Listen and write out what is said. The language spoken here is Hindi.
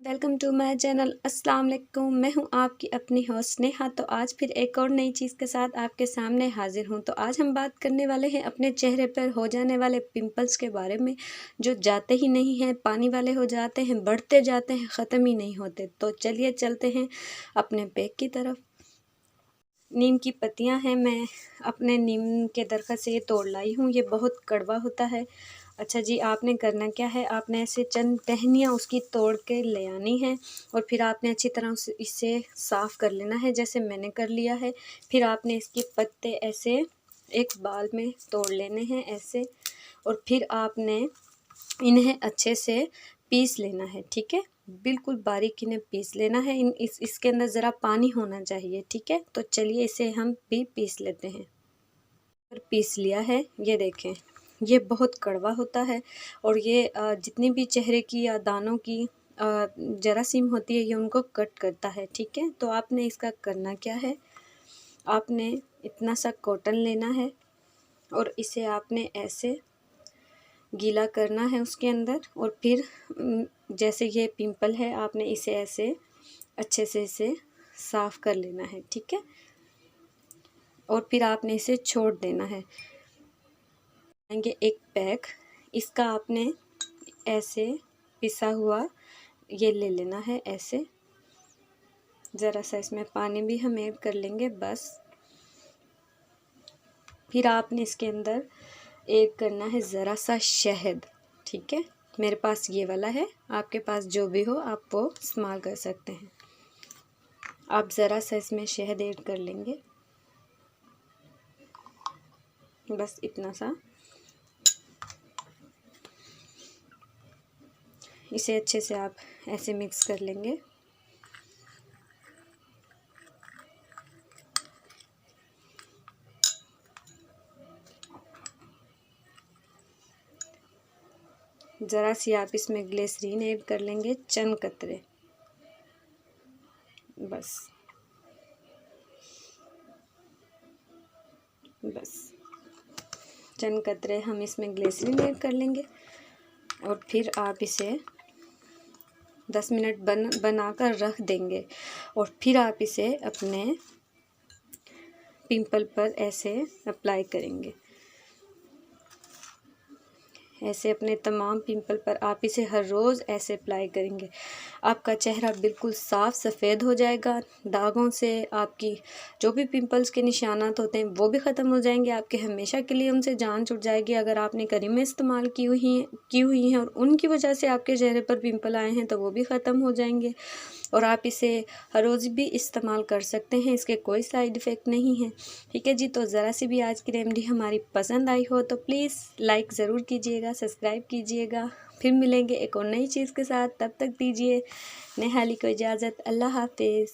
Welcome to my channel. अस्सलाम वालेकुम। मैं हूं आपकी अपनी होस्ट नेहा। तो आज फिर एक और नई चीज़ के साथ आपके सामने हाजिर हूं। तो आज हम बात करने वाले हैं अपने चेहरे पर हो जाने वाले पिंपल्स के बारे में, जो जाते ही नहीं हैं, पानी वाले हो जाते हैं, बढ़ते जाते हैं, ख़त्म ही नहीं होते। तो चलिए चलते हैं अपने पैक की तरफ। नीम की पत्तियां हैं, मैं अपने नीम के दरख्त से ये तोड़ लाई हूँ। ये बहुत कड़वा होता है। अच्छा जी, आपने करना क्या है, आपने ऐसे चंद टहनियाँ उसकी तोड़ के ले आनी है और फिर आपने अच्छी तरह से इसे साफ़ कर लेना है, जैसे मैंने कर लिया है। फिर आपने इसके पत्ते ऐसे एक बाल में तोड़ लेने हैं ऐसे, और फिर आपने इन्हें अच्छे से पीस लेना है। ठीक है, बिल्कुल बारीक इन्हें पीस लेना है। इसके अंदर ज़रा पानी होना चाहिए। ठीक है, तो चलिए इसे हम भी पीस लेते हैं। और पीस लिया है, ये देखें, ये बहुत कड़वा होता है और ये जितनी भी चेहरे की या दानों की जरासीम होती है, ये उनको कट करता है। ठीक है, तो आपने इसका करना क्या है, आपने इतना सा कॉटन लेना है और इसे आपने ऐसे गीला करना है उसके अंदर, और फिर जैसे ये पिंपल है, आपने इसे ऐसे अच्छे से इसे साफ़ कर लेना है। ठीक है, और फिर आपने इसे छोड़ देना है। एक पैक इसका आपने ऐसे पिसा हुआ ये ले लेना है ऐसे, ज़रा सा इसमें पानी भी हम ऐड कर लेंगे बस। फिर आपने इसके अंदर ऐड करना है ज़रा सा शहद। ठीक है, मेरे पास ये वाला है, आपके पास जो भी हो आप वो इस्तेमाल कर सकते हैं। आप ज़रा सा इसमें शहद ऐड कर लेंगे, बस इतना सा। इसे अच्छे से आप ऐसे मिक्स कर लेंगे। ज़रा सी आप इसमें ग्लिसरीन ऐड कर लेंगे, चंद कतरे बस, चंद कतरे हम इसमें ग्लिसरीन ऐड कर लेंगे। और फिर आप इसे 10 मिनट बनाकर रख देंगे, और फिर आप इसे अपने पिंपल पर ऐसे अप्लाई करेंगे। ऐसे अपने तमाम पिंपल पर आप इसे हर रोज़ ऐसे अप्लाई करेंगे, आपका चेहरा बिल्कुल साफ़ सफ़ेद हो जाएगा। दागों से आपकी जो भी पिंपल्स के निशानात होते हैं वो भी ख़त्म हो जाएंगे, आपके हमेशा के लिए उनसे जान छूट जाएगी। अगर आपने क्रीमें इस्तेमाल की हुई हैं और उनकी वजह से आपके चेहरे पर पिंपल आए हैं तो वो भी ख़त्म हो जाएंगे। और आप इसे हर रोज़ भी इस्तेमाल कर सकते हैं, इसके कोई साइड इफ़ेक्ट नहीं है। ठीक है जी, तो ज़रा सी भी आज की रेमेडी हमारी पसंद आई हो तो प्लीज़ लाइक ज़रूर कीजिएगा, सब्सक्राइब कीजिएगा। फिर मिलेंगे एक और नई चीज़ के साथ, तब तक दीजिए नेहाली को इजाज़त। अल्लाह हाफिज़।